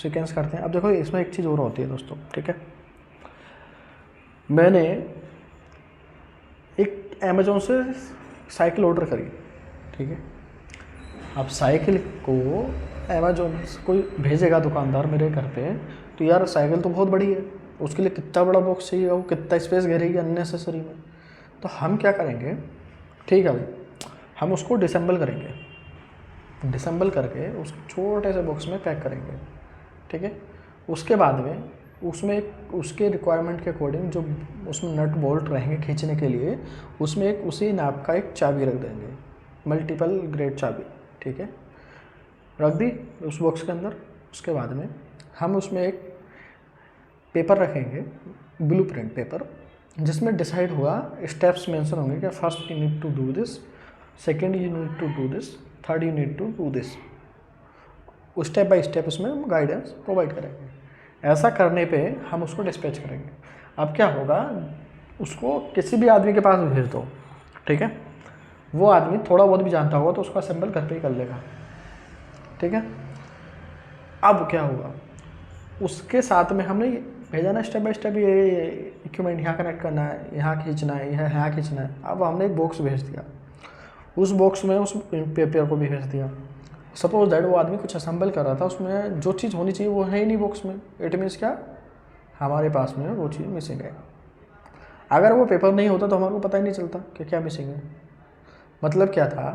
सीक्वेंस करते हैं. अब देखो इसमें एक चीज़ और होती है दोस्तों. ठीक है, मैंने एक अमेज़ोन से साइकिल ऑर्डर करी. ठीक है, अब साइकिल को अमेज़ोन से कोई भेजेगा दुकानदार मेरे घर पे, तो यार साइकिल तो बहुत बड़ी है, उसके लिए कितना बड़ा बॉक्स चाहिए, वो कितना स्पेस घेरेगी अननेसेसरी में. तो हम क्या करेंगे, ठीक है भाई, हम उसको डिसेंबल करेंगे. डिसेंबल करके उसको छोटे से बॉक्स में पैक करेंगे. ठीक है, उसके बाद में उसमें उसके रिक्वायरमेंट के अकॉर्डिंग जो उसमें नट बोल्ट रहेंगे खींचने के लिए, उसमें एक उसी नाप का एक चाबी रख देंगे, मल्टीपल ग्रेड चाबी. ठीक है, रख दी उस बॉक्स के अंदर. उसके बाद में हम उसमें एक पेपर रखेंगे, ब्लूप्रिंट पेपर, जिसमें डिसाइड हुआ स्टेप्स मेंशन होंगे कि first you need to do this, second you need to do this, third you need to do this. Step by step उसमें हम गाइडेंस प्रोवाइड करेंगे. ऐसा करने पे हम उसको डिस्पैच करेंगे. अब क्या होगा, उसको किसी भी आदमी के पास भेज दो. ठीक है, वो आदमी थोड़ा बहुत भी जानता होगा तो उसको असेंबल घर पे ही कर लेगा. ठीक है, अब क्या होगा, उसके साथ में हमने भेजा ना स्टेप बाय स्टेप, ये इक्विपमेंट यहाँ कनेक्ट करना है, यहाँ खींचना है, यहाँ खींचना है. अब हमने एक बॉक्स भेज दिया, उस बॉक्स में उस पेपर को भी भेज दिया. सपोज दैट वो आदमी कुछ असेंबल कर रहा था, उसमें जो चीज़ होनी चाहिए वो है ही नहीं बॉक्स में. इट मीन्स क्या, हमारे पास में वो चीज़ मिसिंग है. अगर वो पेपर नहीं होता तो हमारे को पता ही नहीं चलता कि क्या मिसिंग है. मतलब क्या था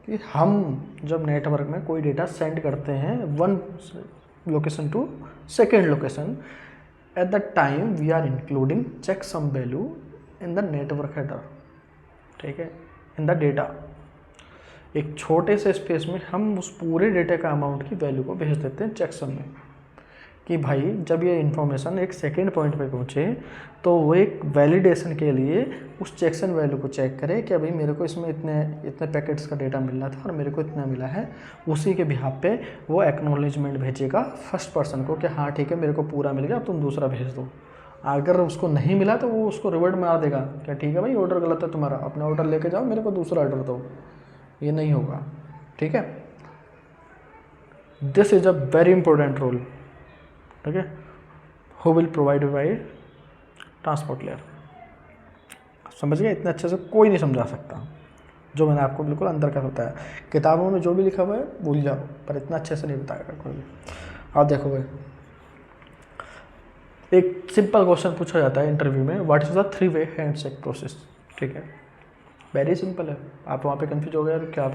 कि हम जब नेटवर्क में कोई डेटा सेंड करते हैं one location to second location, at the time we are including check some value in the network header. ठीक है, इन द डेटा. एक छोटे से स्पेस में हम उस पूरे डेटा का अमाउंट की वैल्यू को भेज देते हैं चेकसन में, कि भाई जब ये इन्फॉर्मेशन एक सेकेंड पॉइंट पे पहुँचे तो वो एक वैलिडेशन के लिए उस चेकसन वैल्यू को चेक करे कि भाई मेरे को इसमें इतने पैकेट्स का डेटा मिलना था और मेरे को इतना मिला है. उसी के बिहाफ पे वो एक्नॉलेजमेंट भेजेगा फर्स्ट पर्सन को कि हाँ ठीक है मेरे को पूरा मिल गया, अब तुम दूसरा भेज दो. अगर उसको नहीं मिला तो वो उसको रिवर्ट मार देगा, क्या ठीक है भाई ऑर्डर गलत है तुम्हारा, अपना ऑर्डर लेके जाओ, मेरे को दूसरा ऑर्डर दो. ये नहीं होगा. ठीक है, this is a very important role. ठीक है, who will provide by transport layer. समझ गए, इतने अच्छे से कोई नहीं समझा सकता जो मैंने आपको बिल्कुल अंदर का बताया. किताबों में जो भी लिखा हुआ है भूल जाओ, पर इतना अच्छे से नहीं बताएगा कोई भी. आप देखो भाई, एक सिंपल क्वेश्चन पूछा जाता है इंटरव्यू में, व्हाट इज द 3-वे हैंडशेक प्रोसेस. ठीक है, वेरी सिंपल है. आप वहाँ पे कंफ्यूज हो गए क्या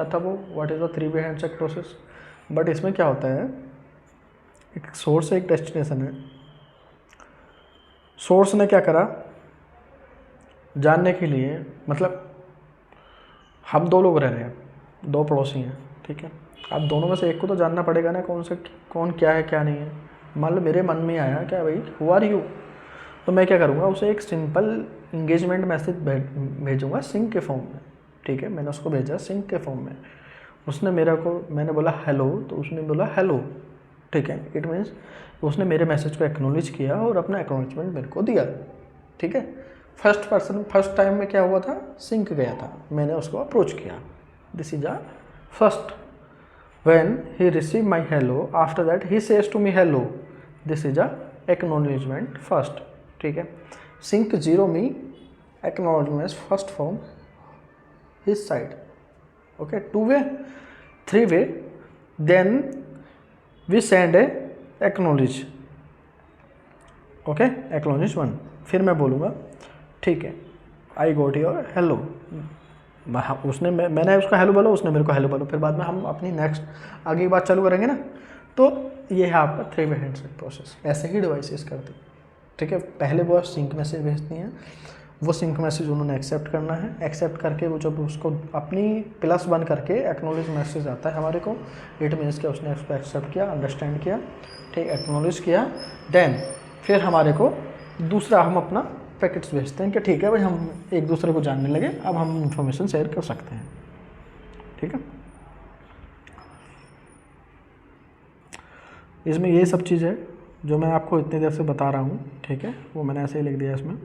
था वो, व्हाट इज़ द 3-वे हैंडशेक प्रोसेस. बट इसमें क्या होता है, एक सोर्स है एक डेस्टिनेशन है. सोर्स ने क्या करा जानने के लिए, मतलब हम दो लोग रह रहे हैं, दो पड़ोसी हैं. ठीक है, अब दोनों में से एक को तो जानना पड़ेगा ना कौन क्या है क्या नहीं है. मान लो मेरे मन में आया क्या भाई हु आर यू, तो मैं क्या करूँगा, उसे एक सिंपल इंगेजमेंट मैसेज भेजूँगा सिंक के फॉर्म में. ठीक है, मैंने उसको भेजा सिंक के फॉर्म में. उसने मैंने बोला हेलो, तो उसने बोला हेलो. ठीक है, इट मीन्स उसने मेरे मैसेज को एक्नॉलेज किया और अपना एक्नॉलेजमेंट मेरे को दिया. ठीक है, फर्स्ट टाइम में क्या हुआ था, सिंक गया था, मैंने उसको अप्रोच किया. This is a first. When he receive my hello, after that he says to me hello, this is a acknowledgement first. ठीक है, sync 0 me acknowledgements first from his side. Okay, 2-way, 3-way, then we send a acknowledge. Okay, acknowledge 1. फिर मैं बोलूँगा ठीक है, I got your hello, उसने मैंने उसको हेलो बोला, उसने मेरे को हेलो बोला, फिर बाद में हम अपनी नेक्स्ट आगे की बात चालू करेंगे ना। तो ये है आपका 3 वे हैंडशेक प्रोसेस। ऐसे ही डिवाइसेस करती, ठीक है। पहले वो सिंक मैसेज भेजती हैं, वो सिंक मैसेज उन्होंने एक्सेप्ट करना है, एक्सेप्ट करके वो जब उसको अपनी +1 करके एक्नॉलेज मैसेज आता है हमारे को, इट मीन्स कि उसने उसको एक्सेप्ट किया, अंडरस्टैंड किया, ठीक, एक्नॉलेज किया, देन फिर हमारे को दूसरा हम अपना पैकेट्स भेजते हैं कि ठीक है भाई हम एक दूसरे को जानने लगे, अब हम इंफॉर्मेशन शेयर कर सकते हैं, ठीक है। इसमें ये सब चीज़ है जो मैं आपको इतनी देर से बता रहा हूँ, ठीक है, वो मैंने ऐसे ही लिख दिया इसमें।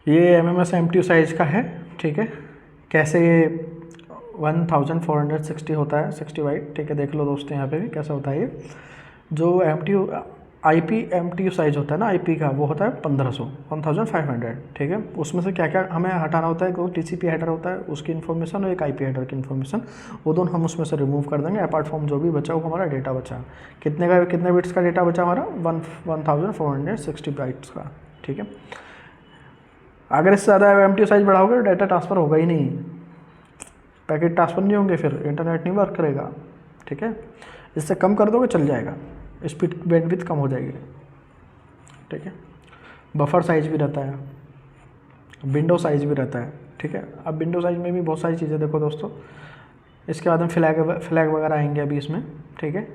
ये MMS MTU साइज़ का है, ठीक है। कैसे ये 1460 होता है 60 बाइट, ठीक है। देख लो दोस्तों यहाँ पे भी कैसा होता है ये। जो MTU IP MTU साइज़ होता है ना IP का, वो होता है 1500 ठीक है। उसमें से क्या क्या हमें हटाना होता है, तो TCP हेडर होता है उसकी इन्फॉर्मेशन और एक IP हेडर की इन्फॉर्मेशन, वो दोनों हम उसमें से रिमूव कर देंगे। अपार्ट फ्रॉम जो भी बचा वो हमारा डेटा बचा, कितने बिट्स का डेटा बचा हमारा 1460 बाइट्स का, ठीक है। अगर इससे ज़्यादा MTU साइज़ बढ़ाओगे तो डाटा ट्रांसफ़र होगा ही नहीं, पैकेट ट्रांसफ़र नहीं होंगे, फिर इंटरनेट नहीं वर्क करेगा, ठीक है। इससे कम कर दोगे चल जाएगा, स्पीड बैंडविड्थ कम हो जाएगी, ठीक है। बफर साइज़ भी रहता है, विंडो साइज़ भी रहता है, ठीक है। अब विंडो साइज़ में भी बहुत सारी चीज़ें देखो दोस्तों। इसके बाद हम फ्लैग वगैरह आएंगे अभी इसमें, ठीक है।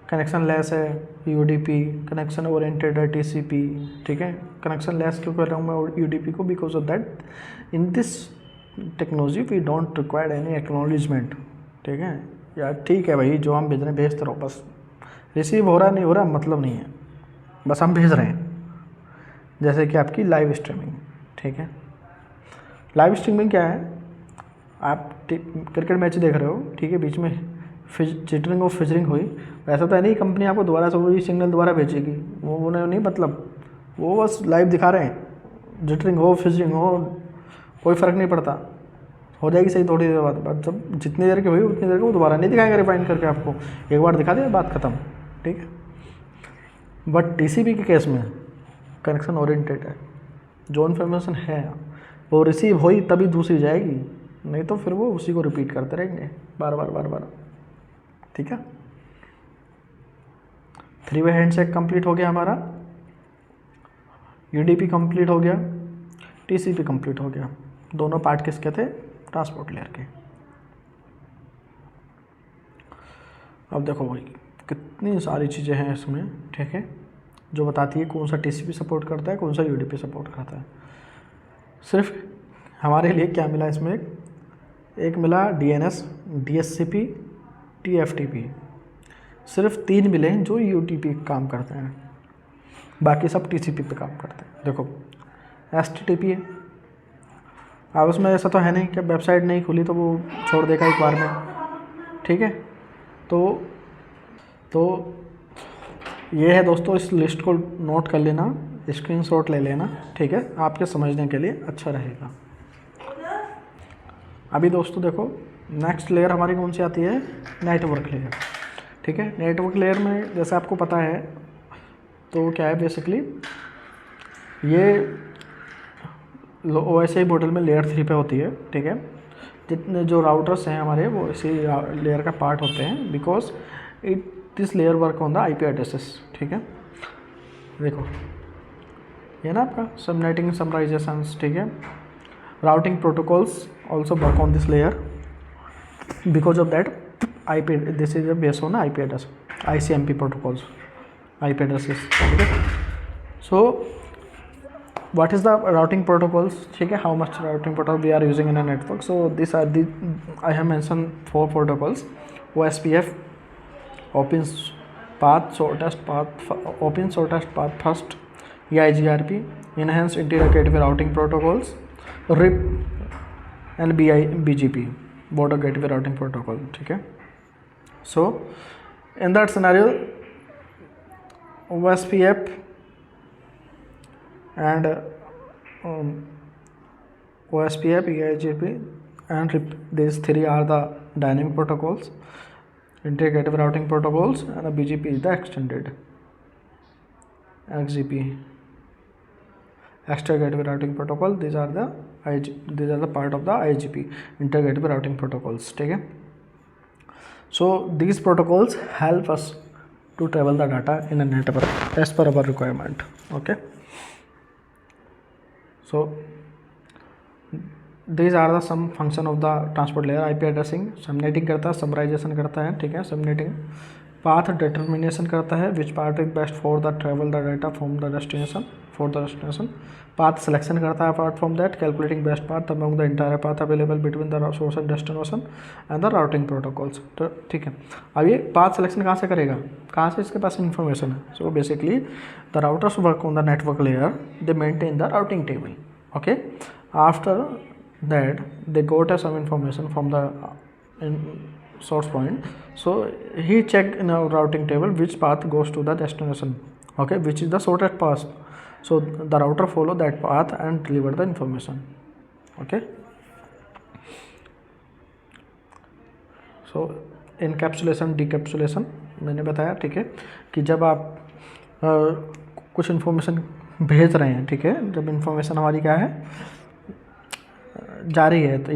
कनेक्शन लेस है UDP, कनेक्शन ओरिएंटेड है TCP, ठीक है। कनेक्शन लेस क्यों कर रहा हूँ मैं UDP को, because of that in this technology we don't require any acknowledgement, ठीक है। यार ठीक है भाई, जो हम भेज रहे हैं भेजते रहो, बस रिसीव हो रहा नहीं हो रहा मतलब नहीं है, बस हम भेज रहे हैं। जैसे कि आपकी लाइव स्ट्रीमिंग, ठीक है। लाइव स्ट्रीमिंग क्या है, आप क्रिकेट मैच देख रहे हो, ठीक है, बीच में जिटरिंग और फिजरिंग हुई, वैसा तो है नहीं कंपनी आपको दोबारा से वही सिग्नल दोबारा भेजेगी, वो उन्हें नहीं मतलब, वो बस लाइव दिखा रहे हैं, जिटरिंग हो फिजरिंग हो कोई फ़र्क नहीं पड़ता, हो जाएगी सही थोड़ी देर बाद जब जितनी देर की हुई उतनी देर को वो दोबारा नहीं दिखाएंगे रिफाइन करके आपको, एक बार दिखा दिया बात ख़त्म, ठीक है। बट TCP के केस में कनेक्शन ओरिएंटेड है, जो इन्फॉर्मेशन है वो रिसीव हुई तभी दूसरी जाएगी, नहीं तो फिर वो उसी को रिपीट करते रहेंगे बार बार, ठीक है। 3 वे हैंडशेक कंप्लीट हो गया हमारा, UDP कंप्लीट हो गया, TCP कंप्लीट हो गया। दोनों पार्ट किसके थे, ट्रांसपोर्ट लेयर के। अब देखो भाई कितनी सारी चीज़ें हैं इसमें, ठीक है, जो बताती है कौन सा TCP सपोर्ट करता है, कौन सा UDP सपोर्ट करता है। सिर्फ हमारे लिए क्या मिला इसमें, एक मिला DNS, DHCP, TFTP, सिर्फ 3 मिले हैं जो UDP काम करते हैं, बाकी सब TCP पे काम करते हैं। देखो HTTP है, अब उसमें ऐसा तो है नहीं कि वेबसाइट नहीं खुली तो वो छोड़ देगा एक बार में, ठीक है। तो ये है दोस्तों, इस लिस्ट को नोट कर लेना, स्क्रीनशॉट ले लेना, ठीक है, आपके समझने के लिए अच्छा रहेगा। अभी दोस्तों देखो नेक्स्ट लेयर हमारी कौन सी आती है, नेटवर्क लेयर, ठीक है। नेटवर्क लेयर में जैसे आपको पता है तो क्या है बेसिकली, ये OSI मॉडल में लेयर 3 पे होती है, ठीक है। जितने जो राउटर्स हैं हमारे वो इसी लेयर का पार्ट होते हैं, because this layer work on the IP addresses, ठीक है। देखो ये ना आपका सबनेटिंग समराइजेशंस, ठीक है। Routing protocols also work on this layer, because of that IP this is based on IP address, ICMP protocols, IP addresses, ठीक है। सो what is the routing protocols, ठीक है, how much routing protocol we are using in a network. So these are the, I have mentioned 4 protocols, OSPF, open shortest path first, EIGRP, enhanced integrated gateway routing protocols, RIP and BGP, border gateway routing protocol, ठीक है। So in that scenario OSPF and OSPF, EIGRP and RIP, these 3 are the dynamic protocols, integrated routing protocols, and BGP is the extended XGP. Extra gateway routing protocol, these are the part of the IGP, inter gateway routing protocols, ठीक है। सो these protocols help us to travel the data in a network as per our requirement, okay। so these are the some function of the transport layer। IP addressing subnetting करता है, summarization करता है, ठीक है, subnetting. Path determination करता है, विच path is best for the travel the data from the destination. Path selection करता है, apart from that calculating best path among the entire path available between the source and destination and the routing protocols. तो ठीक है, अब ये path selection कहाँ से करेगा, कहाँ से इसके पास इन्फॉर्मेशन है। So basically the routers work on the network layer, they maintain the routing table, okay. After that they got some information from the source point, so he checked in a routing table which path goes to the destination, okay, which is the shortest path, so the router follow that path and deliver the information, okay। so encapsulation decapsulation मैंने बताया, ठीक है, कि जब आप कुछ information भेज रहे हैं, ठीक है, जब इन्फॉर्मेशन हमारी क्या है जा रही है, तो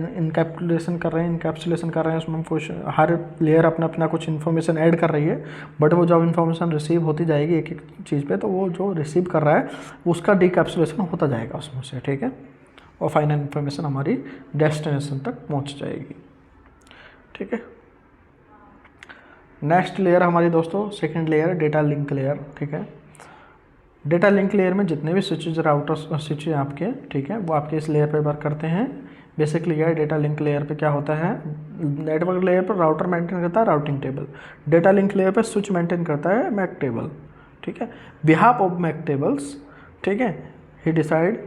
इनकैप्सुलेशन कर रहे हैं, उसमें हम कुछ हर लेयर अपना अपना कुछ इन्फॉर्मेशन ऐड कर रही है, बट वो जब इन्फॉर्मेशन रिसीव होती जाएगी एक एक चीज़ पे, तो वो जो रिसीव कर रहा है उसका डिकैप्सुलेशन होता जाएगा उसमें से, ठीक है, और फाइनल इन्फॉर्मेशन हमारी डेस्टिनेशन तक पहुंच जाएगी, ठीक है। नेक्स्ट लेयर हमारी दोस्तों second layer data link layer, ठीक है। डेटा लिंक लेयर में जितने भी स्विचेज राउटर्स स्विच हैं आपके, ठीक है, वो आपके इस लेयर पे वर्क करते हैं। बेसिकली यह डेटा लिंक लेयर पे क्या होता है, नेटवर्क लेयर पर राउटर मेंटेन करता है routing table, data link layer पे स्विच मेंटेन करता है मैक टेबल, ठीक है। बिहाफ ऑफ मैक टेबल्स, ठीक है, ही डिसाइड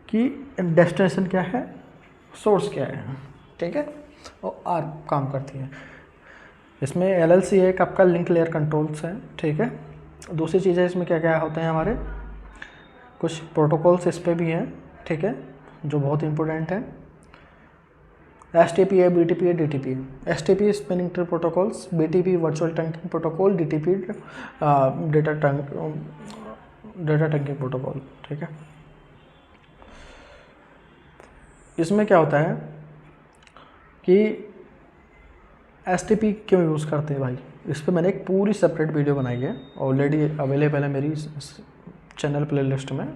कि डेस्टिनेशन क्या है, सोर्स क्या है, ठीक है, और आर काम करती है। इसमें LLC एक आपका लिंक लेयर कंट्रोल्स है, ठीक है। दूसरी चीज़ें इसमें क्या क्या होते हैं, हमारे कुछ प्रोटोकॉल्स इस पे भी हैं, ठीक है, जो बहुत इंपॉर्टेंट है। STP है, BTP है, DTP है। STP spanning tree protocols, BTP virtual trunking protocol, DTP data trunking protocol, ठीक है। इसमें क्या होता है कि STP क्यों यूज़ करते हैं भाई, इस पर मैंने एक पूरी सेपरेट वीडियो बनाई है, ऑलरेडी अवेलेबल है मेरी चैनल प्लेलिस्ट में।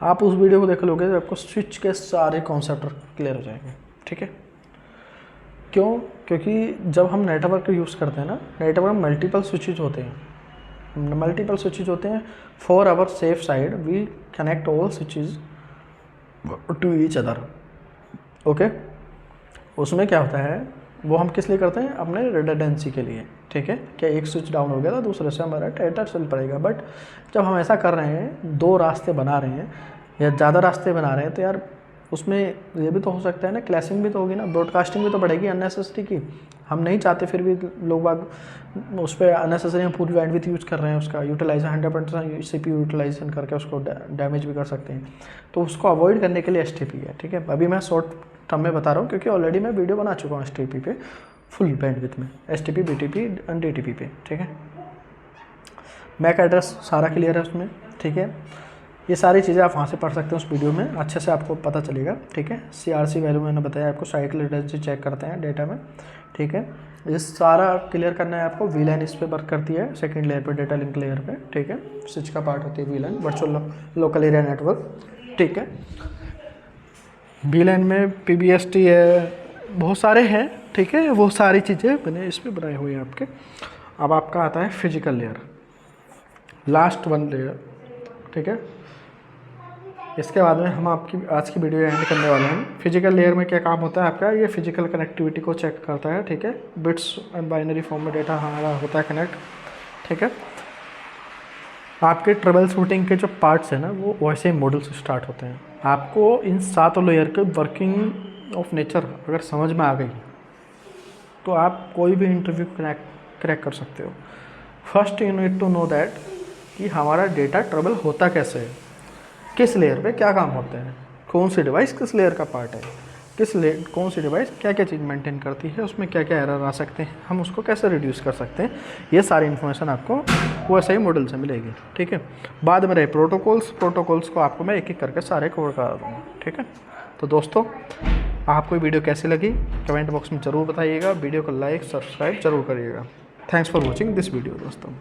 आप उस वीडियो को देख लोगे तो आपको स्विच के सारे कॉन्सेप्ट क्लियर हो जाएंगे, ठीक है। क्यों, क्योंकि जब हम नेटवर्क यूज़ करते हैं ना, नेटवर्क में मल्टीपल स्विचेज होते हैं, for our safe side we connect all switches to each other, okay. उसमें क्या होता है, वो हम किस लिए करते हैं, अपने रिडंडेंसी के लिए, ठीक है, क्या एक स्विच डाउन हो गया तो दूसरे से हमारा डेटा चल पड़ेगा। बट जब हम ऐसा कर रहे हैं, दो रास्ते बना रहे हैं या ज़्यादा रास्ते बना रहे हैं, तो यार उसमें ये भी तो हो सकता है ना, क्लैशिंग भी तो होगी ना, ब्रॉडकास्टिंग भी तो बढ़ेगी अननेसेसरी की। हम नहीं चाहते, फिर भी लोग बाग उस पर अननेसेसरी पूरी बैंडविड्थ यूज़ कर रहे हैं, उसका यूटिलाइजेशन 100% CPU यूटिलाइजेशन करके उसको डैमेज भी कर सकते हैं। तो उसको अवॉइड करने के लिए STP है, ठीक है। अभी मैं शॉर्ट टर्म में बता रहा हूँ, क्योंकि ऑलरेडी मैं वीडियो बना चुका हूँ STP पे फुल बैंडविड्थ में, STP, BTP एंड DTP पे, ठीक है। मैक एड्रेस सारा क्लियर है उसमें, ठीक है। ये सारी चीज़ें आप वहाँ से पढ़ सकते हैं, उस वीडियो में अच्छे से आपको पता चलेगा, ठीक है। CRC वैल्यू मैंने बताया आपको, साइट रिडंडेंसी चेक करते हैं डेटा में, ठीक है। ये सारा क्लियर करना है आपको। VLAN इस पर वर्क करती है सेकेंड लेयर पे, डेटा लिंक लेयर पे, ठीक है। स्विच का पार्ट होती है VLAN, virtual local area network, ठीक है। VLAN में PBST है, बहुत सारे हैं, ठीक है। वो सारी चीज़ें मैंने इस पर बनाई हुई हैं आपके। अब आपका आता है physical layer, last one layer, ठीक है। इसके बाद में हम आपकी आज की वीडियो एंड करने वाले हैं। फिजिकल लेयर में क्या काम होता है आपका, ये फिजिकल कनेक्टिविटी को चेक करता है, ठीक है। बिट्स एंड बाइनरी फॉर्म में डेटा हमारा होता है कनेक्ट, ठीक है। आपके ट्रबल शूटिंग के जो पार्ट्स हैं ना, वो वैसे ही मॉडल से स्टार्ट होते हैं। आपको इन 7 लेयर के वर्किंग ऑफ नेचर अगर समझ में आ गई, तो आप कोई भी इंटरव्यू क्रैक कर सकते हो। First you need to know that कि हमारा डेटा ट्रबल होता कैसे है, किस लेयर पे क्या काम होते हैं, कौन सी डिवाइस किस लेयर का पार्ट है, कौन सी डिवाइस क्या क्या चीज़ मेंटेन करती है, उसमें क्या क्या एरर आ सकते हैं, हम उसको कैसे रिड्यूस कर सकते हैं, ये सारी इन्फॉर्मेशन आपको वो ऐसे ही मॉडल से मिलेगी। ठीक है, बाद में रहे प्रोटोकॉल्स को आपको मैं एक एक करके सारे कवर करा दूँगा। ठीक है, तो दोस्तों आपको वीडियो कैसी लगी कमेंट बॉक्स में ज़रूर बताइएगा, वीडियो को लाइक सब्सक्राइब जरूर करिएगा। Thanks for watching this video दोस्तों।